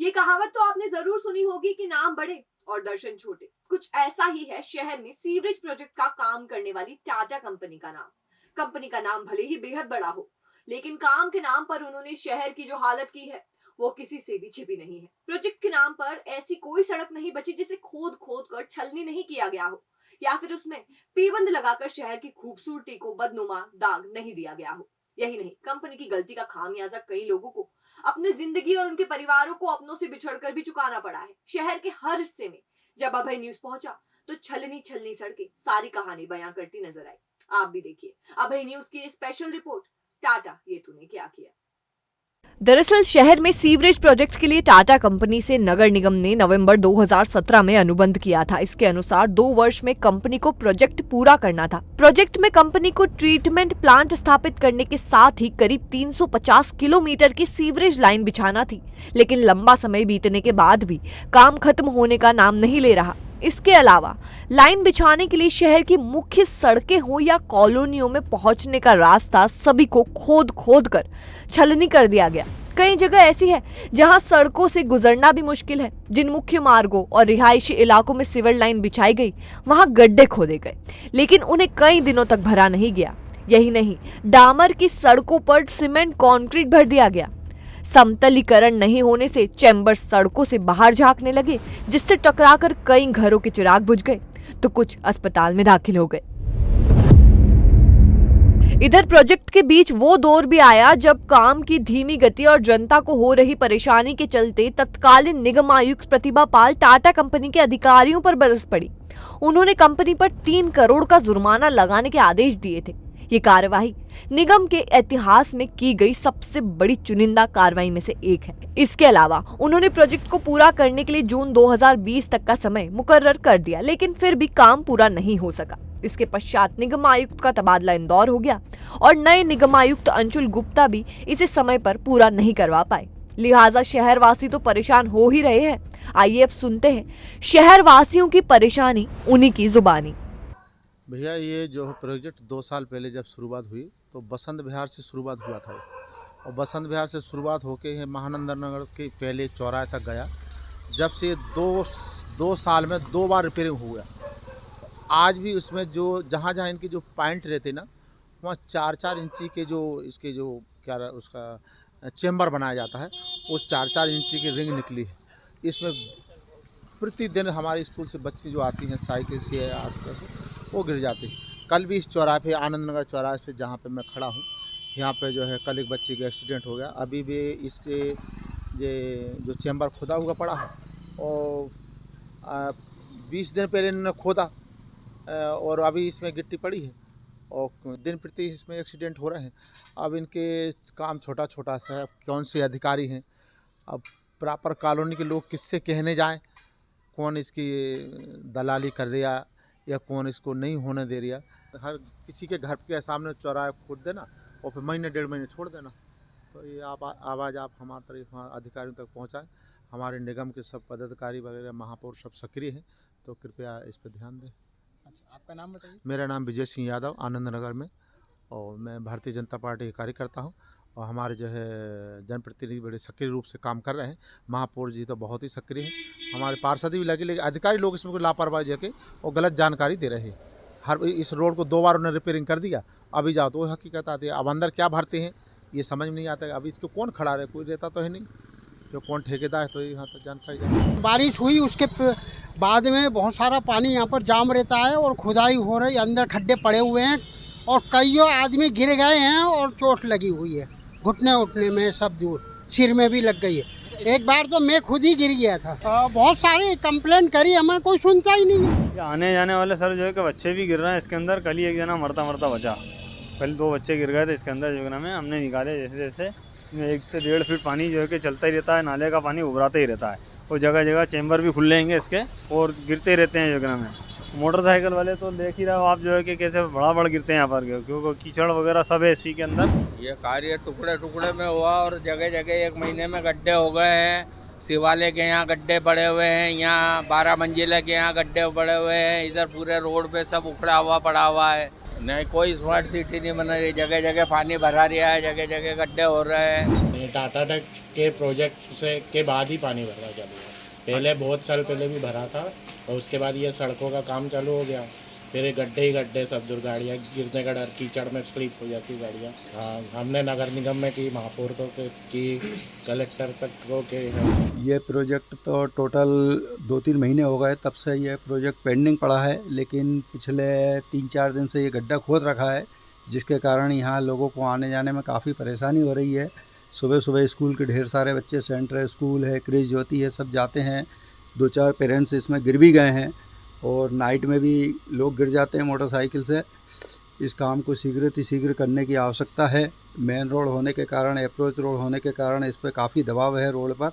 ये कहावत तो आपने जरूर सुनी होगी कि नाम बड़े और दर्शन छोटे। कुछ ऐसा ही है शहर में सीवरेज प्रोजेक्ट का काम करने वाली टाटा कंपनी का नाम। कंपनी का नाम भले ही बेहद बड़ा हो, लेकिन काम के नाम पर उन्होंने शहर की जो हालत की है वो किसी से भी छिपी नहीं है। प्रोजेक्ट के नाम पर ऐसी कोई सड़क नहीं बची जिसे खोद खोद कर छलनी नहीं किया गया हो, या फिर उसमें पेबंद लगाकर शहर की खूबसूरती को बदनुमा दाग नहीं दिया गया हो। यही नहीं, कंपनी की गलती का खामियाजा कई लोगों को अपनी जिंदगी और उनके परिवारों को अपनों से बिछड़कर भी चुकाना पड़ा है। शहर के हर हिस्से में जब अभय न्यूज पहुंचा तो छलनी छलनी सड़कें सारी कहानी बयां करती नजर आई। आप भी देखिए अभय न्यूज की स्पेशल रिपोर्ट, टाटा ये तूने क्या किया। दरअसल शहर में सीवरेज प्रोजेक्ट के लिए टाटा कंपनी से नगर निगम ने नवंबर 2017 में अनुबंध किया था। इसके अनुसार 2 वर्ष में कंपनी को प्रोजेक्ट पूरा करना था। प्रोजेक्ट में कंपनी को ट्रीटमेंट प्लांट स्थापित करने के साथ ही करीब 350 किलोमीटर की सीवरेज लाइन बिछाना थी, लेकिन लंबा समय बीतने के बाद भी काम खत्म होने का नाम नहीं ले रहा। इसके अलावा लाइन बिछाने के लिए शहर की मुख्य सड़कें हो या कॉलोनियों में पहुंचने का रास्ता सभी को खोद खोद कर छलनी कर दिया गया। कई जगह ऐसी है जहां सड़कों से गुजरना भी मुश्किल है। जिन मुख्य मार्गों और रिहायशी इलाकों में सीवर लाइन बिछाई गई वहां गड्ढे खोदे गए, लेकिन उन्हें कई दिनों तक भरा नहीं गया। यही नहीं, डामर की सड़कों पर सीमेंट कंक्रीट भर दिया गया। समतलीकरण नहीं होने से चैम्बर सड़कों से बाहर झांकने लगे, जिससे टकराकर कई घरों के चिराग बुझ गए तो कुछ अस्पताल में दाखिल हो गए। इधर प्रोजेक्ट के बीच वो दौर भी आया जब काम की धीमी गति और जनता को हो रही परेशानी के चलते तत्कालीन निगम आयुक्त प्रतिभा पाल टाटा कंपनी के अधिकारियों पर बरस पड़ी। उन्होंने कंपनी पर 3 करोड़ का जुर्माना लगाने के आदेश दिए थे। ये कार्यवाही निगम के इतिहास में की गई सबसे बड़ी चुनिंदा कार्रवाई में से एक है। इसके अलावा उन्होंने प्रोजेक्ट को पूरा करने के लिए जून 2020 तक का समय मुकर्रर कर दिया, लेकिन फिर भी काम पूरा नहीं हो सका। इसके पश्चात निगम आयुक्त का तबादला इंदौर हो गया और नए निगम आयुक्त अंशुल गुप्ता भी इसे समय पर पूरा नहीं करवा पाए। लिहाजा शहरवासी तो परेशान हो ही रहे हैं। आइए अब सुनते हैं शहरवासियों की परेशानी उन्हीं की जुबानी। भैया ये जो प्रोजेक्ट 2 साल पहले जब शुरुआत हुई तो बसंत विहार से शुरुआत हुआ था, और बसंत विहार से शुरुआत होके ये महानंदा नगर के पहले चौराहे तक गया। जब से 2 साल में 2 बार रिपेयरिंग हुआ। आज भी उसमें जो जहाँ इनके जो पॉइंट रहते ना, वहाँ 4-4 इंची के जो इसके जो क्या उसका चेम्बर बनाया जाता है, वो 4-4 इंची की रिंग निकली है। इसमें प्रतिदिन हमारे स्कूल से बच्चे जो आती हैं साइकिल से आसपास, वो गिर जाती है। कल भी इस चौराहे पे, आनंद नगर चौराहे पे जहाँ पे मैं खड़ा हूँ, यहाँ पे जो है कल एक बच्चे का एक्सीडेंट हो गया। अभी भी इसके ये जो चैम्बर खुदा हुआ पड़ा है, और 20 दिन पहले इन्होंने खोदा और अभी इसमें गिट्टी पड़ी है, और दिन प्रति इसमें एक्सीडेंट हो रहे हैं। अब इनके काम छोटा छोटा सा है। कौन से अधिकारी हैं, अब प्रॉपर कॉलोनी के लोग किससे कहने जाएं, कौन इसकी दलाली कर रहा या कौन इसको नहीं होने दे रहा। हर किसी के घर के सामने चौराहे खोद देना और फिर महीने 1.5 महीने छोड़ देना। तो ये आवाज़ आप हमारे तरफ अधिकारियों तक पहुँचाएँ। हमारे निगम के सब पदाधिकारी वगैरह, महापौर सब सक्रिय हैं, तो कृपया इस पर ध्यान दें। अच्छा, आपका नाम बताइए। मेरा नाम विजय सिंह यादव, आनंद नगर में, और मैं भारतीय जनता पार्टी का कार्यकर्ता हूँ। और हमारे जो है जनप्रतिनिधि बड़े सक्रिय रूप से काम कर रहे हैं। महापौर जी तो बहुत ही सक्रिय हैं, हमारे पार्षद भी लगे, लेकिन अधिकारी लोग इसमें कोई लापरवाही देके और गलत जानकारी दे रहे हैं। हर इस रोड को 2 बार उन्होंने रिपेयरिंग कर दिया, अभी जाओ तो वो हकीकत आती है। अब अंदर क्या भरते हैं ये समझ में नहीं आता है। अभी इसको कौन खड़ा रहे, कोई रहता तो है नहीं, जो कौन ठेकेदार है, तो यहाँ तक जानकारी। बारिश हुई उसके बाद में बहुत सारा पानी यहाँ पर जाम रहता है और खुदाई हो रही, अंदर खड्डे पड़े हुए हैं और कईयों आदमी गिर गए हैं और चोट लगी हुई है, घुटने उठने में सब दूर, सिर में भी लग गई है। एक बार तो मैं खुद ही गिर गया था। बहुत सारी कंप्लेंट करी, हमें कोई सुनता ही नहीं। आने जाने वाले सर जो है कि बच्चे भी गिर रहे हैं इसके अंदर। कल ही एक जना मरता बचा, कल 2 बच्चे गिर गए थे इसके अंदर। जो में हमने निकाले जैसे जैसे 1 से 1.5 फीट पानी जो है कि चलता ही रहता है, नाले का पानी उभराता ही रहता है, और जगह जगह चैम्बर भी खुले हैं इसके और गिरते रहते हैं। योजना में मोटरसाइकिल वाले तो देख ही रहे हो आप जो है कि कैसे बड़ा गिरते हैं यहाँ पर, क्योंकि कीचड़ वगैरह सब है इसी के अंदर। ये कार्य टुकड़े में हुआ और जगह जगह 1 महीने में गड्ढे हो गए हैं। शिवालय के यहाँ गड्ढे पड़े हुए हैं, यहाँ 12 मंजिले के यहाँ गड्ढे पड़े हुए हैं, इधर पूरे रोड पे सब उखड़ा हुआ पड़ा हुआ है। नहीं, कोई स्मार्ट सिटी नहीं बना रही, जगह जगह पानी भरा रहा है, जगह जगह गड्ढे हो रहे हैं। ये टाटा टेक के प्रोजेक्ट से के बाद ही पानी भरना चालू हुआ। पहले बहुत साल पहले भी भरा था और उसके बाद ये सड़कों का काम चालू हो गया, फिर ये गड्ढे ही गड्ढे, सब दूर गाड़ियाँ गिरने का डर, कीचड़ में स्लिप हो जाती गाड़ियाँ। हाँ, हमने नगर निगम में की, महापौर को की, कलेक्टर तक को के। ये प्रोजेक्ट तो टोटल 2-3 महीने हो गए तब से ये प्रोजेक्ट पेंडिंग पड़ा है, लेकिन पिछले 3-4 दिन से ये गड्ढा खोद रखा है, जिसके कारण यहाँ लोगों को आने जाने में काफ़ी परेशानी हो रही है। सुबह सुबह स्कूल के ढेर सारे बच्चे, सेंट्रल स्कूल है, क्रिस ज्योति है, सब जाते हैं। 2-4 पेरेंट्स इसमें गिर भी गए हैं और नाइट में भी लोग गिर जाते हैं मोटरसाइकिल से। इस काम को शीघ्र करने की आवश्यकता है। मेन रोड होने के कारण, अप्रोच रोड होने के कारण इस पर काफ़ी दबाव है रोड पर,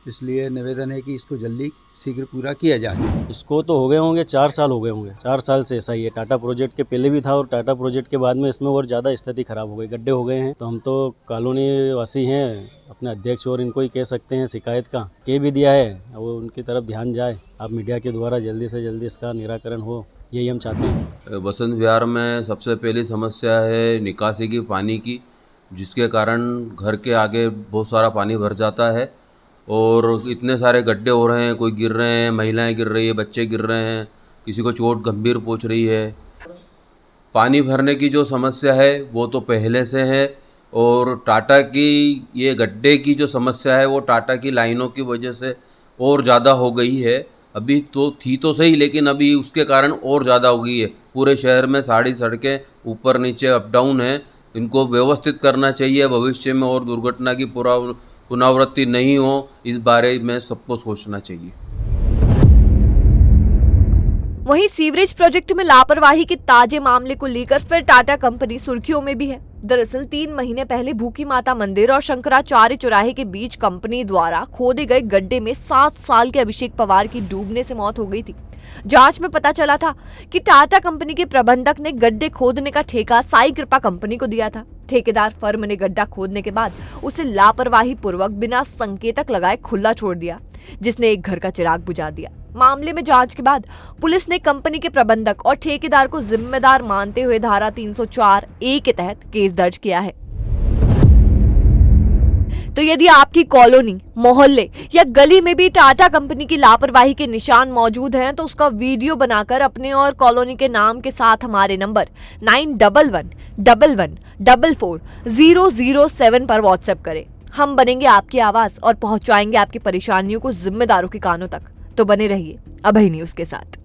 इसलिए निवेदन है कि इसको जल्दी शीघ्र पूरा किया जाए। इसको तो हो गए होंगे 4 साल हो गए होंगे, 4 साल से ऐसा ही है। टाटा प्रोजेक्ट के पहले भी था और टाटा प्रोजेक्ट के बाद में इसमें और ज़्यादा स्थिति ख़राब हो गई, गड्ढे हो गए हैं। तो हम तो कॉलोनी वासी हैं, अपने अध्यक्ष और इनको ही कह सकते हैं, शिकायत का कह भी दिया है, वो उनकी तरफ ध्यान जाए। आप मीडिया के द्वारा जल्दी से जल्दी इसका निराकरण हो, यही हम चाहते हैं। बसंत विहार में सबसे पहली समस्या है निकासी की, पानी की, जिसके कारण घर के आगे बहुत सारा पानी भर जाता है और इतने सारे गड्ढे हो रहे हैं, कोई गिर रहे हैं, महिलाएं गिर रही है, बच्चे गिर रहे हैं, किसी को चोट गंभीर पहुंच रही है। पानी भरने की जो समस्या है वो तो पहले से है और टाटा की ये गड्ढे की जो समस्या है वो टाटा की लाइनों की वजह से और ज़्यादा हो गई है। अभी तो थी तो सही, लेकिन अभी उसके कारण और ज़्यादा हो गई है। पूरे शहर में सारी सड़कें ऊपर नीचे अप डाउन है, इनको व्यवस्थित करना चाहिए। भविष्य में और दुर्घटना की पुनरावृत्ति नहीं हो, इस बारे में सबको सोचना चाहिए। वहीं सीवरेज प्रोजेक्ट में लापरवाही के ताजे मामले को लेकर फिर टाटा कंपनी सुर्खियों में भी है। दरअसल 3 महीने पहले भूखी माता मंदिर और शंकराचार्य चौराहे के बीच कंपनी द्वारा खोदे गए गड्ढे में 7 साल के अभिषेक पवार की डूबने से मौत हो गई थी। जांच में पता चला था कि टाटा कंपनी के प्रबंधक ने गड्ढे खोदने का ठेका साई कृपा कंपनी को दिया था। ठेकेदार फर्म ने गड्ढा खोदने के बाद उसे लापरवाही पूर्वक बिना संकेतक लगाए खुला छोड़ दिया, जिसने एक घर का चिराग बुझा दिया। मामले में जांच के बाद पुलिस ने कंपनी के प्रबंधक और ठेकेदार को जिम्मेदार मानते हुए धारा 304A के तहत केस दर्ज किया है। तो यदि आपकी कॉलोनी, मोहल्ले या गली में भी टाटा कंपनी की लापरवाही के निशान मौजूद हैं, तो उसका वीडियो बनाकर अपने और कॉलोनी के नाम के साथ हमारे नंबर 9111444007 पर व्हाट्सएप करें। हम बनेंगे आपकी आवाज और पहुंचाएंगे आपकी परेशानियों को जिम्मेदारों के कानों तक। तो बने रहिए अभय न्यूज के साथ।